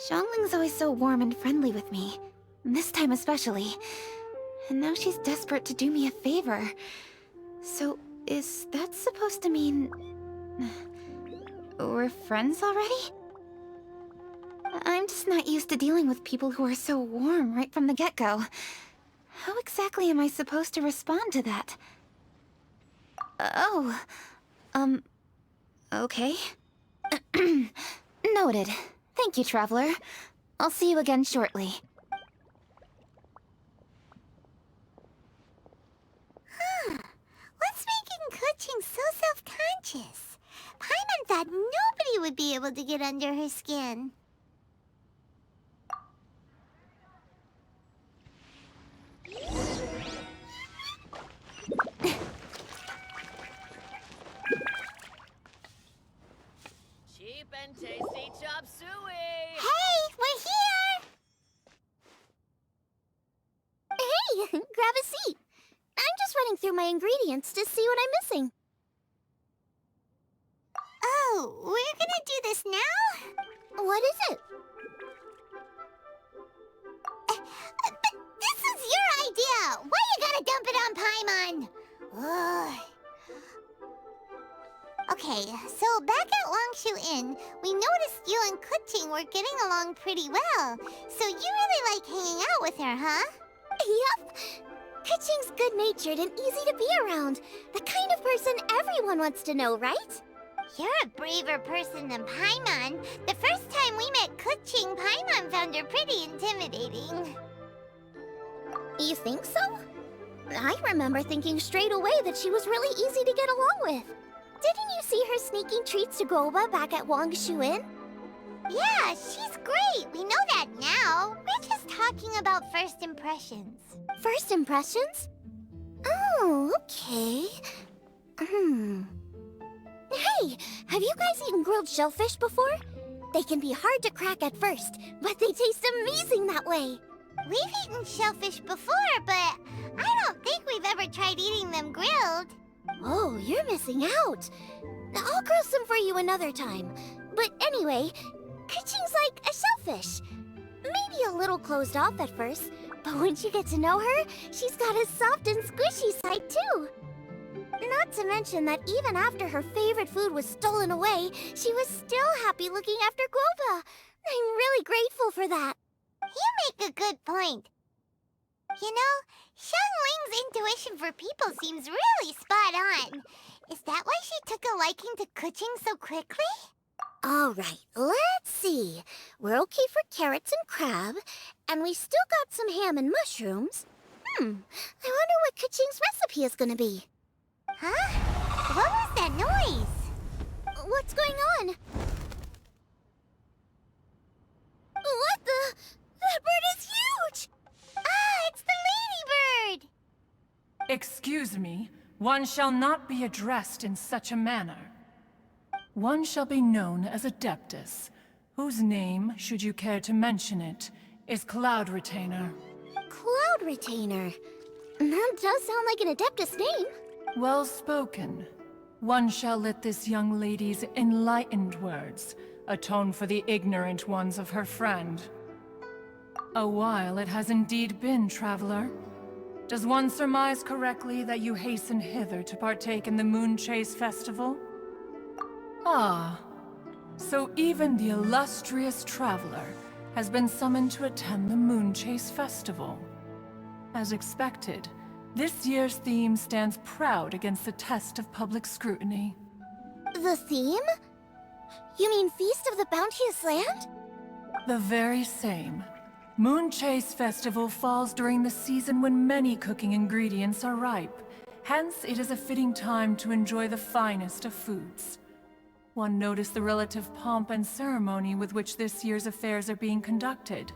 Xiangling's always so warm and friendly with me. This time especially. And now she's desperate to do me a favor. So, is that supposed to mean... we're friends already? I'm just not used to dealing with people who are so warm right from the get-go. How exactly am I supposed to respond to that? Oh, okay. Noted. Thank you, Traveler. I'll see you again shortly. What's making Kuching so self-conscious? Paimon thought nobody would be able to get under her skin. Cheap and tasty chop suey! Hey, we're here! Hey, grab a seat. I'm just running through my ingredients to see what I'm missing. Oh, we're gonna do this now? What is it? But this is your idea! Why you gotta dump it on Paimon? Ugh. Okay, so back at Longshu Inn, we noticed you and Kuching were getting along pretty well. So you really like hanging out with her, huh? Yup. Kuching's good-natured and easy to be around. The kind of person everyone wants to know, right? You're a braver person than Paimon. The first time we met Kuching, Paimon found her pretty intimidating. You think so? I remember thinking straight away that she was really easy to get along with. Didn't you see her sneaking treats to guoba back at Longshu Inn? Yeah, she's great. We know that now. We're just talking about first impressions. First impressions? Oh, okay. Hey, have you guys eaten grilled shellfish before? They can be hard to crack at first, but they taste amazing that way. We've eaten shellfish before, but I don't think we've ever tried eating them grilled. Oh, you're missing out. I'll grill some for you another time. But anyway, Kuching's like a shellfish. Maybe a little closed off at first, but once you get to know her, she's got a soft and squishy side too. Not to mention that even after her favorite food was stolen away, she was still happy looking after guoba. I'm really grateful for that. You make a good point. You know, Xiangling's intuition for people seems really spot on. Is that why she took a liking to Kuching so quickly? All right, let's see. We're okay for carrots and crab, and we still got some ham and mushrooms. I wonder what Kuching's recipe is gonna be. Huh? What was that noise? What's going on? What the? That bird is huge! Ah, it's the ladybird! Excuse me, one shall not be addressed in such a manner. One shall be known as Adeptus, whose name, should you care to mention it, is Cloud Retainer. Cloud Retainer? That does sound like an Adeptus name. Well spoken. One shall let this young lady's enlightened words atone for the ignorant ones of her friend. A while it has indeed been, traveler. Does one surmise correctly that you hasten hither to partake in the Moonchase festival? Ah, so even the illustrious traveler has been summoned to attend the Moonchase festival. As expected, this year's theme stands proud against the test of public scrutiny. The theme? You mean Feast of the Bounteous Land? The very same. Moonchase Festival falls during the season when many cooking ingredients are ripe. Hence, it is a fitting time to enjoy the finest of foods. One noticed the relative pomp and ceremony with which this year's affairs are being conducted,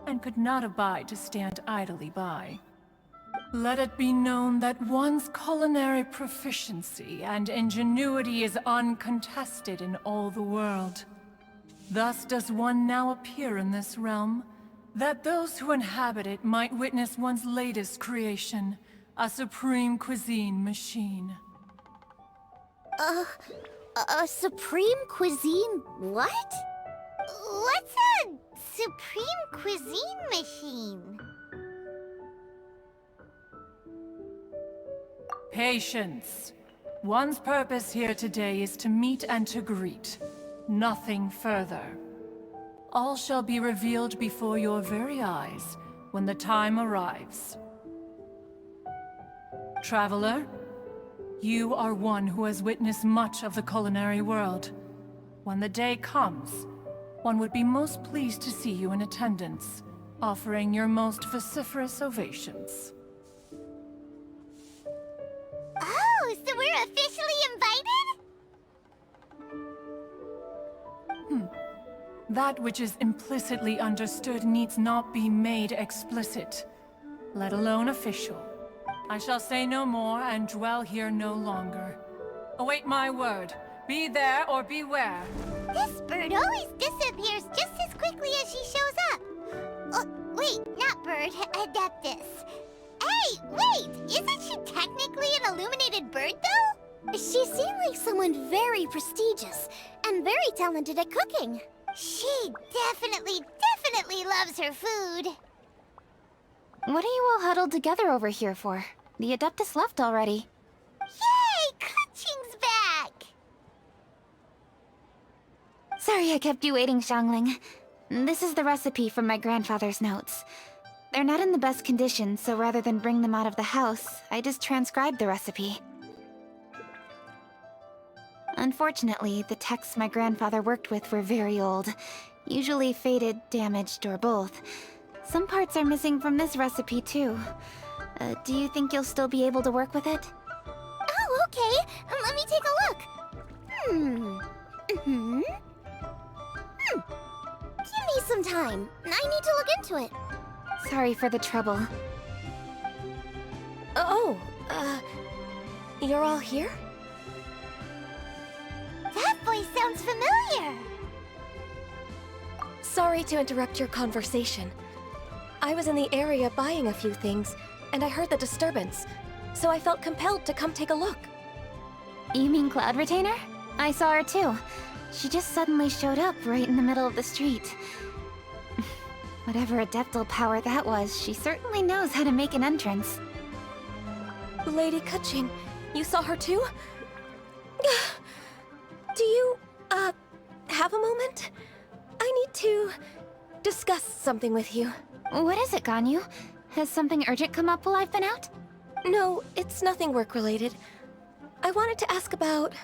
and could not abide to stand idly by. Let it be known that one's culinary proficiency and ingenuity is uncontested in all the world. Thus does one now appear in this realm, That those who inhabit it might witness one's latest creation, a supreme cuisine machine. A supreme cuisine what? What's a supreme cuisine machine? Patience. One's purpose here today is to meet and to greet. Nothing further. All shall be revealed before your very eyes when the time arrives. Traveler, you are one who has witnessed much of the culinary world. When the day comes, one would be most pleased to see you in attendance, offering your most vociferous ovations. Oh, so we're officially invited? That which is implicitly understood needs not be made explicit, let alone official. I shall say no more and dwell here no longer. Await my word. Be there or beware. This bird always disappears just as quickly as she shows up. Oh, wait, not bird, Adeptus. Hey, wait! Isn't she technically an illuminated bird, though? She seemed like someone very prestigious and very talented at cooking. She definitely loves her food. What are you all huddled together over here for? The Adeptus left already. Yay! Kuching's back! Sorry I kept you waiting, Xiangling. This is the recipe from my grandfather's notes. They're not in the best condition, so rather than bring them out of the house, I just transcribed the recipe. Unfortunately, the texts my grandfather worked with were very old. Usually faded, damaged, or both. Some parts are missing from this recipe, too. Do you think you'll still be able to work with it? Oh, okay. Let me take a look. Give me some time. I need to look into it. Sorry for the trouble. You're all here? That voice sounds familiar. Sorry to interrupt your conversation. I was in the area buying a few things, and I heard the disturbance, so I felt compelled to come take a look. You mean Cloud Retainer? I saw her too. She just suddenly showed up right in the middle of the street. Whatever adeptal power that was, she certainly knows how to make an entrance. Lady Kuching, you saw her too? Do you, have a moment? I need to discuss something with you. What is it, Ganyu? Has something urgent come up while I've been out? No, it's nothing work-related. I wanted to ask about,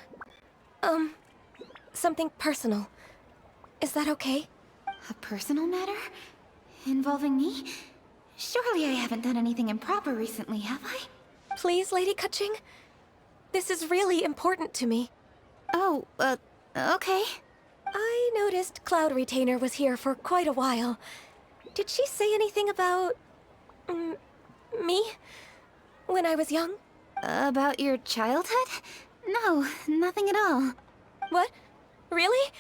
something personal. Is that okay? A personal matter? Involving me? Surely I haven't done anything improper recently, have I? Please, Lady Kuching? This is really important to me. Oh, okay. I noticed Cloud Retainer was here for quite a while. Did she say anything about... me? When I was young? About your childhood? No, nothing at all. What? Really?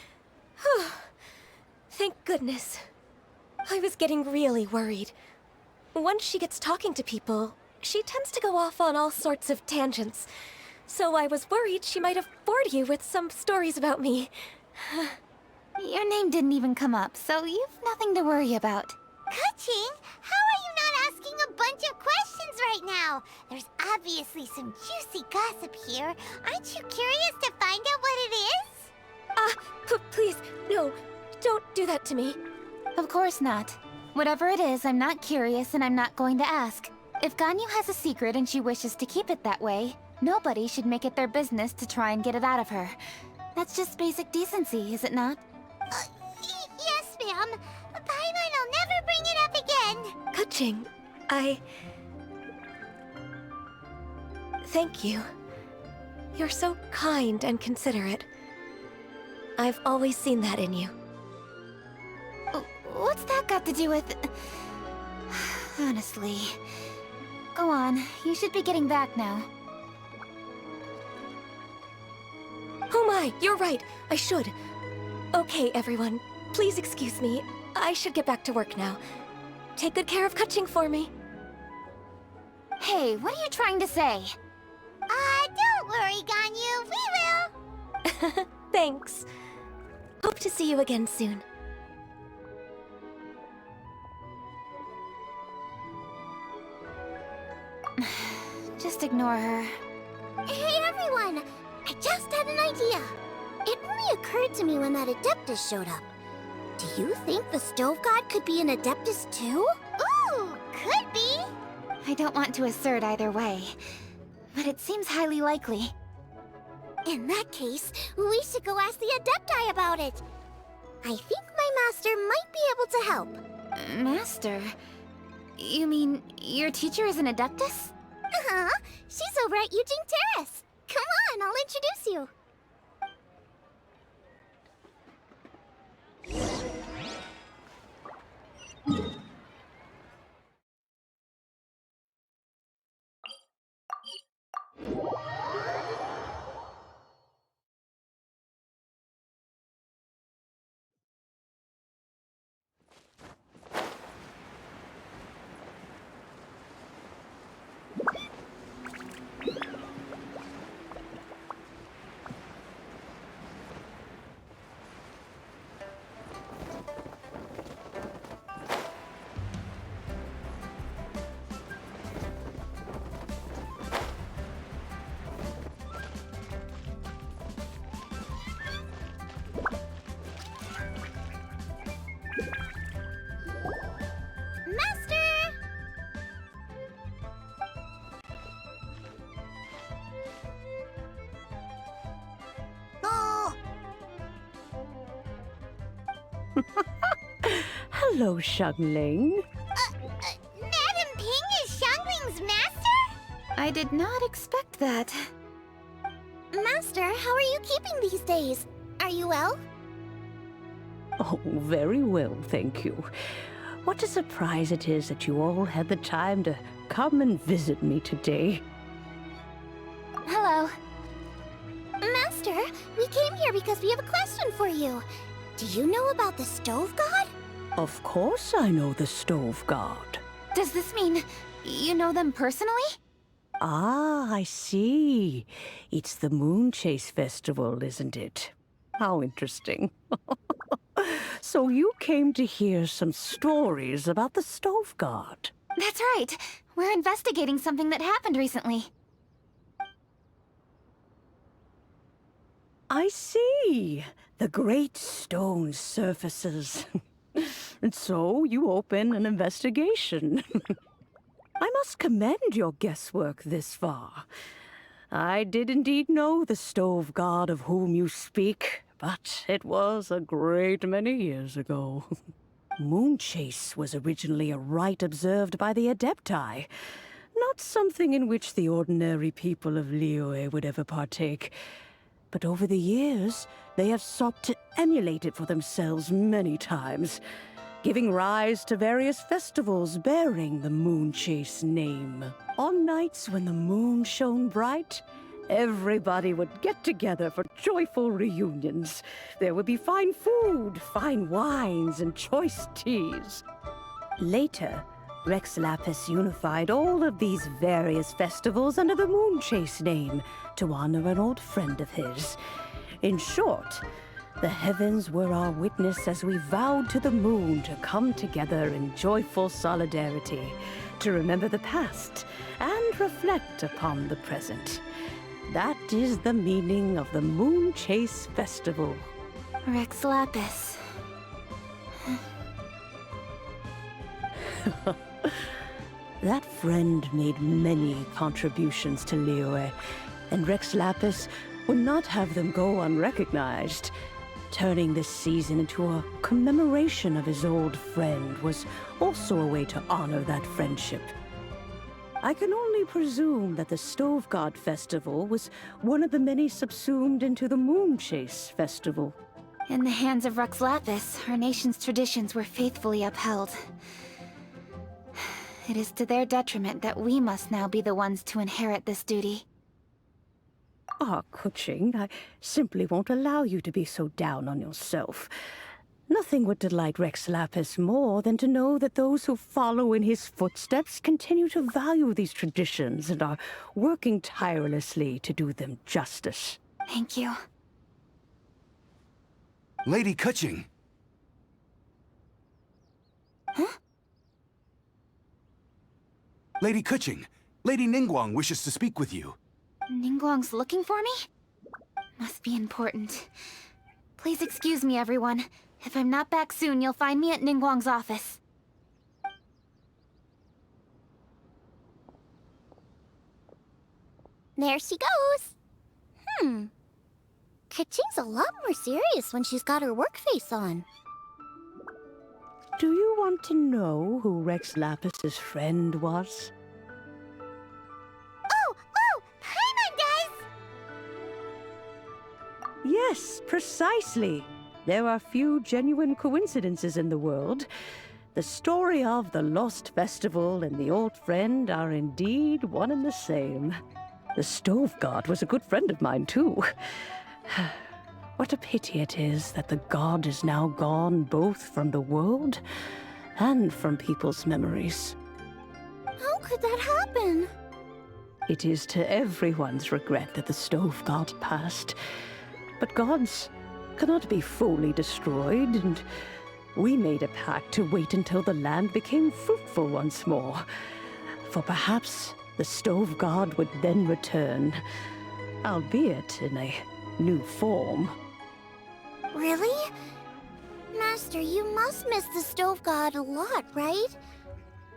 Whew. Thank goodness. I was getting really worried. Once she gets talking to people, she tends to go off on all sorts of tangents. So I was worried she might have bored you with some stories about me. Your name didn't even come up, so you've nothing to worry about. Kuching, how are you not asking a bunch of questions right now? There's obviously some juicy gossip here. Aren't you curious to find out what it is? Please, no. Don't do that to me. Of course not. Whatever it is, I'm not curious and I'm not going to ask. If Ganyu has a secret and she wishes to keep it that way, nobody should make it their business to try and get it out of her. That's just basic decency, is it not? Yes, ma'am. Paimon will never bring it up again. Kuching, thank you. You're so kind and considerate. I've always seen that in you. What's that got to do with... Honestly... Go on, you should be getting back now. Oh my, you're right. I should. Okay, everyone. Please excuse me. I should get back to work now. take good care of Kaching for me. Hey, what are you trying to say? Don't worry, Ganyu. We will. Thanks. Hope to see you again soon. Just ignore her. Hey, everyone! I just had an idea. It only occurred to me when that Adeptus showed up. Do you think the Stove God could be an Adeptus too? Ooh, could be! I don't want to assert either way, but it seems highly likely. In that case, we should go ask the Adepti about it. I think my master might be able to help. Master? You mean your teacher is an Adeptus? Uh-huh. She's over at Yujing Terrace. Come on, I'll introduce you. Hello, Xiangling. Madam Ping is Xiangling's master? I did not expect that. Master, how are you keeping these days? Are you well? Oh, very well, thank you. What a surprise it is that you all had the time to come and visit me today. Hello. Master, we came here because we have a question for you. Do you know about the Stove God? Of course I know the Stove God. Does this mean you know them personally? Ah, I see. It's the Moonchase festival, isn't it? How interesting. So you came to hear some stories about the Stove God. That's right. We're investigating something that happened recently. I see. The great stone surfaces. And so you open an investigation. I must commend your guesswork this far. I did indeed know the Stove God of whom you speak, but it was a great many years ago. Moonchase was originally a rite observed by the Adepti, not something in which the ordinary people of Liyue would ever partake. But over the years, they have sought to emulate it for themselves many times, giving rise to various festivals bearing the Moonchase name. On nights when the moon shone bright, everybody would get together for joyful reunions. There would be fine food, fine wines, and choice teas. Later, Rex Lapis unified all of these various festivals under the Moonchase name to honor an old friend of his. In short, the heavens were our witness as we vowed to the moon to come together in joyful solidarity, to remember the past and reflect upon the present. That is the meaning of the Moonchase Festival. Rex Lapis. That friend made many contributions to Liyue, and Rex Lapis would not have them go unrecognized. Turning this season into a commemoration of his old friend was also a way to honor that friendship. I can only presume that the Stove God Festival was one of the many subsumed into the Moonchase Festival. In the hands of Rex Lapis, our nation's traditions were faithfully upheld. It is to their detriment that we must now be the ones to inherit this duty. Ah, Kuching, I simply won't allow you to be so down on yourself. Nothing would delight Rex Lapis more than to know that those who follow in his footsteps continue to value these traditions and are working tirelessly to do them justice. Thank you. Lady Keqing! Huh? Lady Keqing, Lady Ningguang wishes to speak with you. Ningguang's looking for me? Must be important. Please excuse me, everyone. If I'm not back soon, you'll find me at Ningguang's office. There she goes. Keqing's a lot more serious when she's got her work face on. Do you want to know who Rex Lapis's friend was? Oh! Hi, guys! Yes, precisely. There are few genuine coincidences in the world. The story of the Lost Festival and the old friend are indeed one and the same. The Stove God was a good friend of mine, too. What a pity it is that the god is now gone both from the world and from people's memories. How could that happen? It is to everyone's regret that the Stove God passed. But gods cannot be fully destroyed, and we made a pact to wait until the land became fruitful once more. For perhaps the Stove God would then return, albeit in a new form. Really? Master, you must miss the Stove God a lot, right?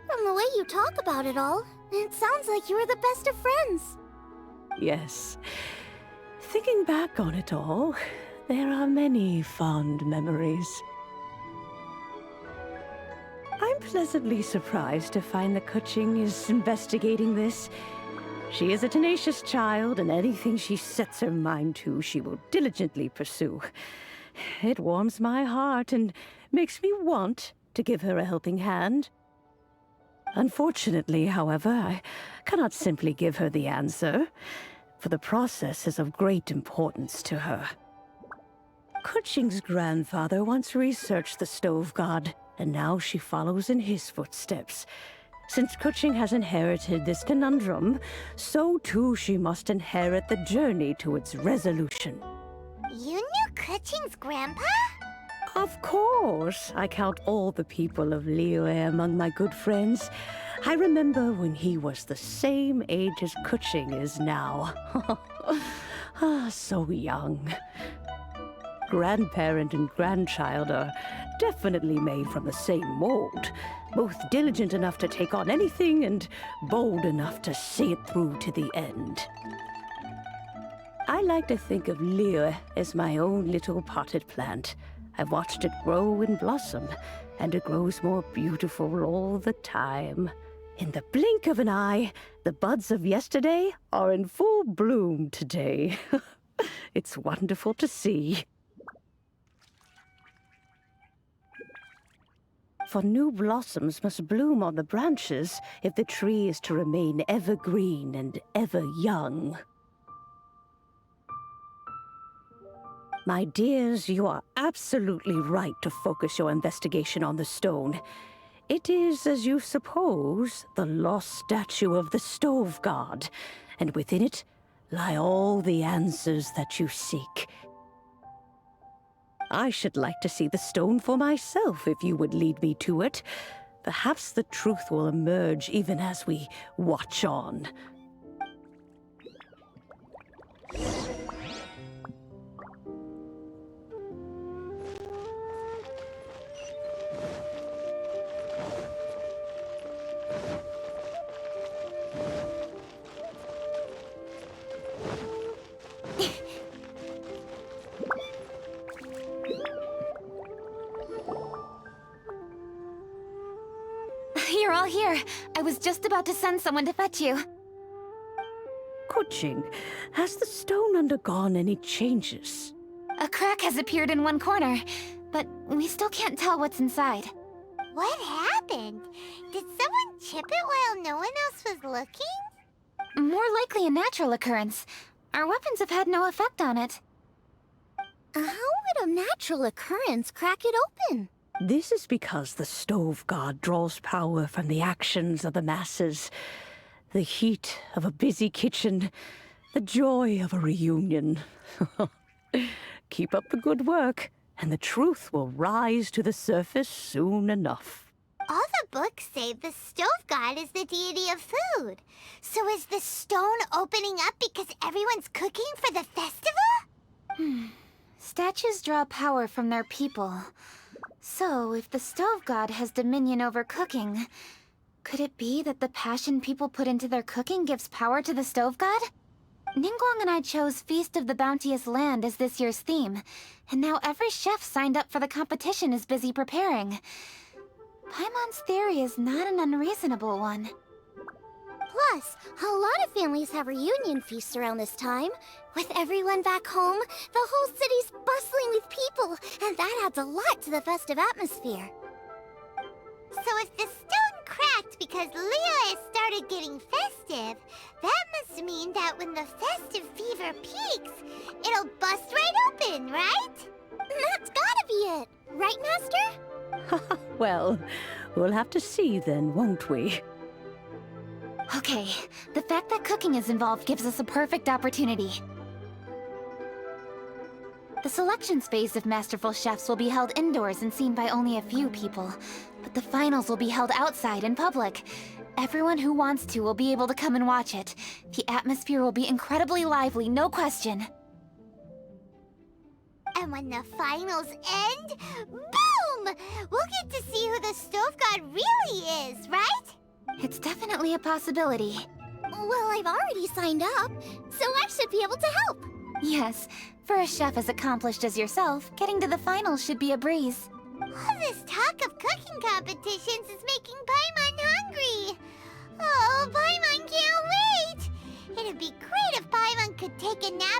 From the way you talk about it all, it sounds like you were the best of friends. Yes. Thinking back on it all, there are many fond memories. I'm pleasantly surprised to find that Keqing is investigating this. She is a tenacious child, and anything she sets her mind to, she will diligently pursue. It warms my heart and makes me want to give her a helping hand. Unfortunately, however, I cannot simply give her the answer, for the process is of great importance to her. Keqing's grandfather once researched the Stove God, and now she follows in his footsteps. Since Keqing has inherited this conundrum, so too she must inherit the journey to its resolution. You knew Keqing's grandpa? Of course. I count all the people of Liyue among my good friends. I remember when he was the same age as Keqing is now. So young. Grandparent and grandchild are definitely made from the same mold. Both diligent enough to take on anything and bold enough to see it through to the end. I like to think of Liyue as my own little potted plant. I've watched it grow and blossom, and it grows more beautiful all the time. In the blink of an eye, the buds of yesterday are in full bloom today. It's wonderful to see. For new blossoms must bloom on the branches if the tree is to remain evergreen and ever young. My dears, you are absolutely right to focus your investigation on the stone. It is, as you suppose, the lost statue of the Stove God, and within it lie all the answers that you seek. I should like to see the stone for myself if you would lead me to it. Perhaps the truth will emerge even as we watch on. You're all here. I was just about to send someone to fetch you. Keqing, has the stone undergone any changes? A crack has appeared in one corner, but we still can't tell what's inside. What happened? Did someone chip it while no one else was looking? More likely a natural occurrence. Our weapons have had no effect on it. How would a natural occurrence crack it open? This is because the stove god draws power from the actions of the masses. The heat of a busy kitchen, the joy of a reunion. Keep up the good work, and the truth will rise to the surface soon enough. All the books say the stove god is the deity of food. So is the stone opening up because everyone's cooking for the festival? Statues draw power from their people. So, if the stove god has dominion over cooking, could it be that the passion people put into their cooking gives power to the stove god? Ningguang and I chose Feast of the Bounteous Land as this year's theme, and now every chef signed up for the competition is busy preparing. Paimon's theory is not an unreasonable one. Plus, a lot of families have reunion feasts around this time. With everyone back home, the whole city's bustling with people, and that adds a lot to the festive atmosphere. So if the stone cracked because Leo has started getting festive, that must mean that when the festive fever peaks, it'll bust right open, right? That's gotta be it, right, Master? Well, we'll have to see then, won't we? Okay, the fact that cooking is involved gives us a perfect opportunity. The selections phase of Masterful Chefs will be held indoors and seen by only a few people, but the finals will be held outside in public. Everyone who wants to will be able to come and watch it. The atmosphere will be incredibly lively, no question. And when the finals end, boom! We'll get to see who the stove god really is, right? It's definitely a possibility. Well, I've already signed up, so I should be able to help. Yes, for a chef as accomplished as yourself, getting to the finals should be a breeze. All this talk of cooking competitions is making Paimon hungry. Oh, Paimon can't wait! It'd be great if Paimon could take a nap